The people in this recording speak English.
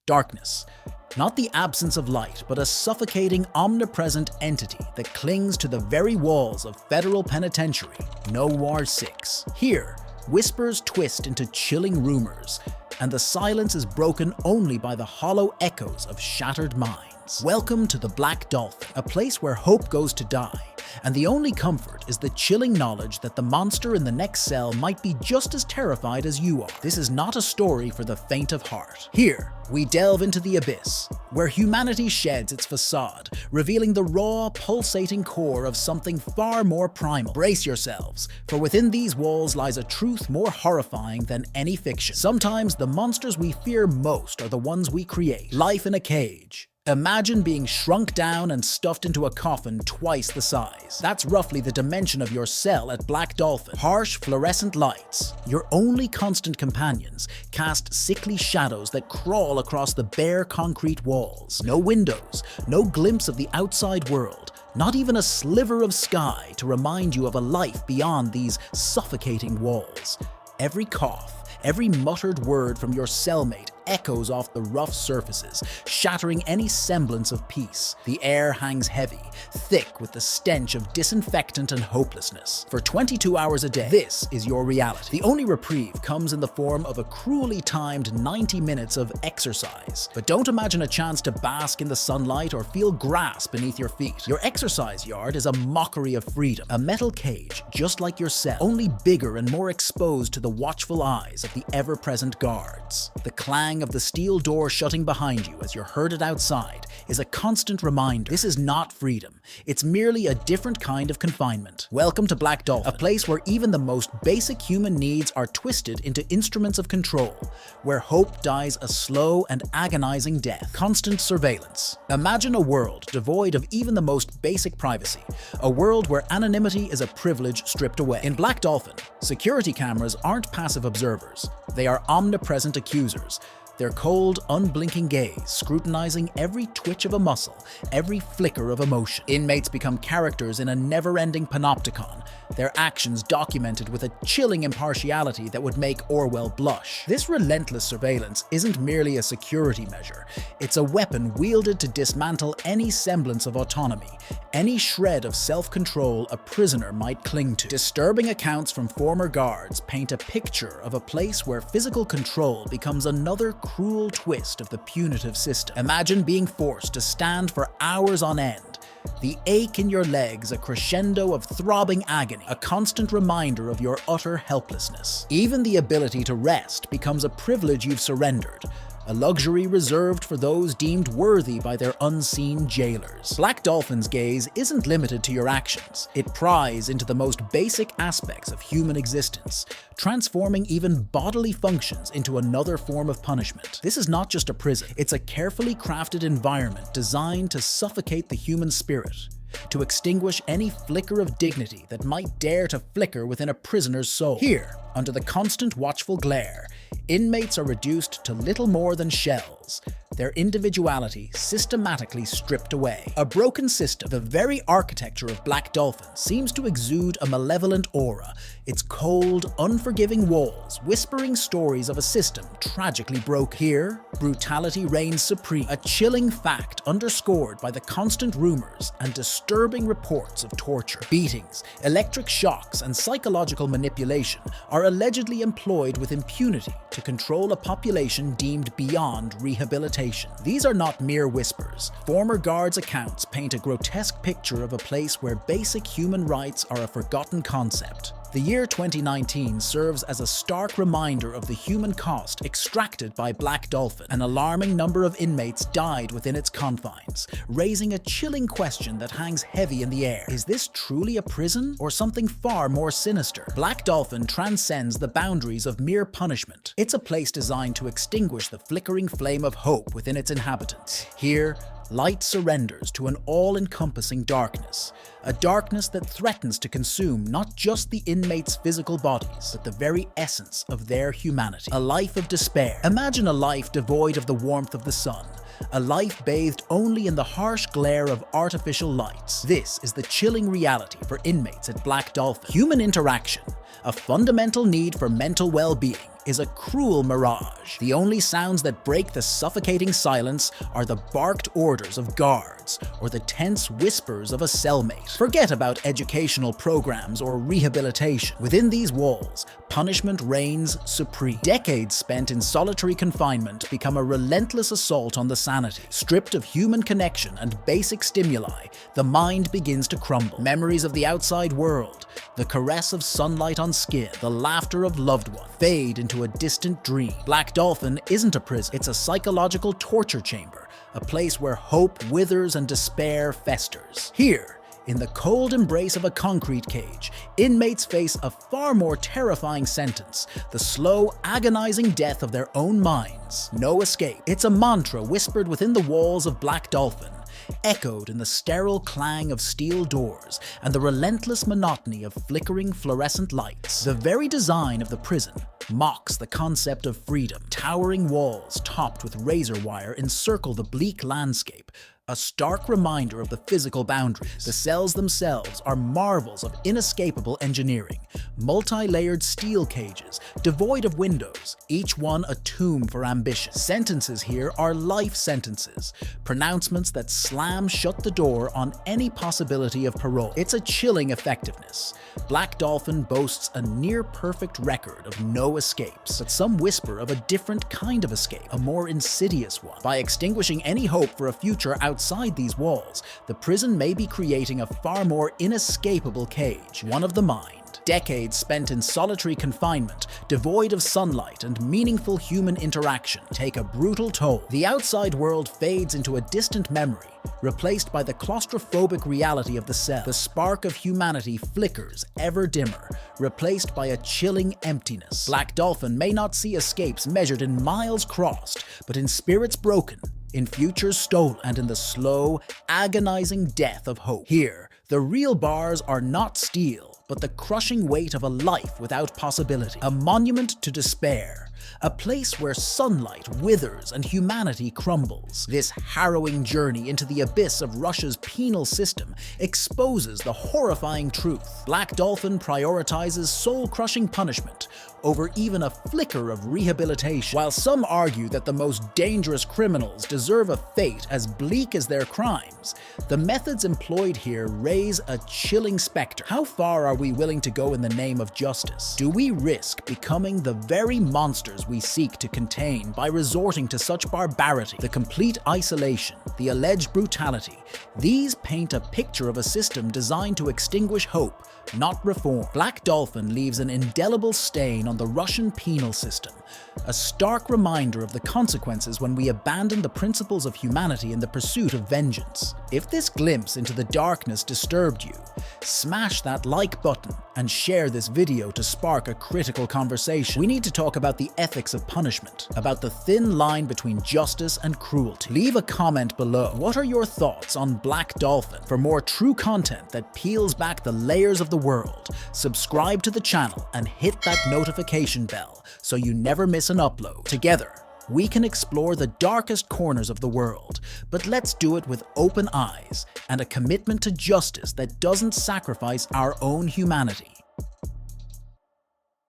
darkness. Not the absence of light, but a suffocating, omnipresent entity that clings to the very walls of federal penitentiary Noir 6. Here, whispers twist into chilling rumors, and the silence is broken only by the hollow echoes of shattered minds. Welcome to the Black Dolphin, a place where hope goes to die, and the only comfort is the chilling knowledge that the monster in the next cell might be just as terrified as you are. This is not a story for the faint of heart. Here, we delve into the abyss, where humanity sheds its facade, revealing the raw, pulsating core of something far more primal. Brace yourselves, for within these walls lies a truth more horrifying than any fiction. Sometimes the monsters we fear most are the ones we create. Life in a cage. Imagine being shrunk down and stuffed into a coffin twice the size. That's roughly the dimension of your cell at Black Dolphin. Harsh fluorescent lights, your only constant companions, cast sickly shadows that crawl across the bare concrete walls. No windows, no glimpse of the outside world, not even a sliver of sky to remind you of a life beyond these suffocating walls. Every cough, every muttered word from your cellmate echoes off the rough surfaces, shattering any semblance of peace. The air hangs heavy, thick with the stench of disinfectant and hopelessness. For 22 hours a day, this is your reality. The only reprieve comes in the form of a cruelly timed 90 minutes of exercise. But don't imagine a chance to bask in the sunlight or feel grass beneath your feet. Your exercise yard is a mockery of freedom, a metal cage just like your cell, only bigger and more exposed to the watchful eyes of the ever-present guards. The clang of the steel door shutting behind you as you're herded outside is a constant reminder this is not freedom. It's merely a different kind of confinement. Welcome to Black Dolphin, a place where even the most basic human needs are twisted into instruments of control, where hope dies a slow and agonizing death. Constant surveillance. Imagine a world devoid of even the most basic privacy, a world where anonymity is a privilege stripped away. In Black Dolphin, security cameras aren't passive observers. They are omnipresent accusers. Their cold, unblinking gaze scrutinizing every twitch of a muscle, every flicker of emotion. Inmates become characters in a never-ending panopticon, their actions documented with a chilling impartiality that would make Orwell blush. This relentless surveillance isn't merely a security measure. It's a weapon wielded to dismantle any semblance of autonomy, any shred of self-control a prisoner might cling to. Disturbing accounts from former guards paint a picture of a place where physical control becomes another cruel twist of the punitive system. Imagine being forced to stand for hours on end, the ache in your legs a crescendo of throbbing agony, a constant reminder of your utter helplessness. Even the ability to rest becomes a privilege you've surrendered, a luxury reserved for those deemed worthy by their unseen jailers. Black Dolphin's gaze isn't limited to your actions. It pries into the most basic aspects of human existence, transforming even bodily functions into another form of punishment. This is not just a prison. It's a carefully crafted environment designed to suffocate the human spirit, to extinguish any flicker of dignity that might dare to flicker within a prisoner's soul. Here, under the constant watchful glare, inmates are reduced to little more than shells, their individuality systematically stripped away. A broken system, the very architecture of Black Dolphin, seems to exude a malevolent aura, its cold, unforgiving walls whispering stories of a system tragically broke. Here, brutality reigns supreme, a chilling fact underscored by the constant rumors and disturbing reports of torture. Beatings, electric shocks, and psychological manipulation are allegedly employed with impunity to control a population deemed beyond rehabilitation. These are not mere whispers. Former guards' accounts paint a grotesque picture of a place where basic human rights are a forgotten concept. The year 2019 serves as a stark reminder of the human cost extracted by Black Dolphin. An alarming number of inmates died within its confines, raising a chilling question that hangs heavy in the air. Is this truly a prison, or something far more sinister? Black Dolphin transcends the boundaries of mere punishment. It's a place designed to extinguish the flickering flame of hope within its inhabitants. Here, light surrenders to an all-encompassing darkness, a darkness that threatens to consume not just the inmates' physical bodies, but the very essence of their humanity. A life of despair. Imagine a life devoid of the warmth of the sun, a life bathed only in the harsh glare of artificial lights. This is the chilling reality for inmates at Black Dolphin. Human interaction, a fundamental need for mental well-being, is a cruel mirage. The only sounds that break the suffocating silence are the barked orders of guards or the tense whispers of a cellmate. Forget about educational programs or rehabilitation. Within these walls, punishment reigns supreme. Decades spent in solitary confinement become a relentless assault on the sanity. Stripped of human connection and basic stimuli, the mind begins to crumble. Memories of the outside world, the caress of sunlight on skin, the laughter of loved ones, fade into a distant dream. Black Dolphin isn't a prison, it's a psychological torture chamber, a place where hope withers and despair festers. Here, in the cold embrace of a concrete cage, inmates face a far more terrifying sentence: the slow, agonizing death of their own minds. No escape. It's a mantra whispered within the walls of Black Dolphin, echoed in the sterile clang of steel doors and the relentless monotony of flickering fluorescent lights. The very design of the prison mocks the concept of freedom. Towering walls topped with razor wire encircle the bleak landscape, a stark reminder of the physical boundaries. The cells themselves are marvels of inescapable engineering, multi-layered steel cages, devoid of windows, each one a tomb for ambition. Sentences here are life sentences, pronouncements that slam shut the door on any possibility of parole. It's a chilling effectiveness. Black Dolphin boasts a near-perfect record of no escapes, but some whisper of a different kind of escape, a more insidious one. By extinguishing any hope for a future outside these walls, the prison may be creating a far more inescapable cage, one of the mind. Decades spent in solitary confinement, devoid of sunlight and meaningful human interaction, take a brutal toll. The outside world fades into a distant memory, replaced by the claustrophobic reality of the cell. The spark of humanity flickers ever dimmer, replaced by a chilling emptiness. Black Dolphin may not see escapes measured in miles crossed, but in spirits broken, in futures stolen, and in the slow, agonizing death of hope. Here, the real bars are not steel, but the crushing weight of a life without possibility. A monument to despair. A place where sunlight withers and humanity crumbles. This harrowing journey into the abyss of Russia's penal system exposes the horrifying truth. Black Dolphin prioritizes soul-crushing punishment over even a flicker of rehabilitation. While some argue that the most dangerous criminals deserve a fate as bleak as their crimes, the methods employed here raise a chilling specter. How far are we willing to go in the name of justice? Do we risk becoming the very monsters we seek to contain by resorting to such barbarity? The complete isolation, the alleged brutality, these paint a picture of a system designed to extinguish hope, not reform. Black Dolphin leaves an indelible stain on the Russian penal system, a stark reminder of the consequences when we abandon the principles of humanity in the pursuit of vengeance. If this glimpse into the darkness disturbed you, smash that like button and share this video to spark a critical conversation. We need to talk about the ethics of punishment, about the thin line between justice and cruelty. Leave a comment below. What are your thoughts on Black Dolphin? For more true content that peels back the layers of the world, subscribe to the channel and hit that notification bell so you never miss an upload. Together, we can explore the darkest corners of the world, but let's do it with open eyes and a commitment to justice that doesn't sacrifice our own humanity.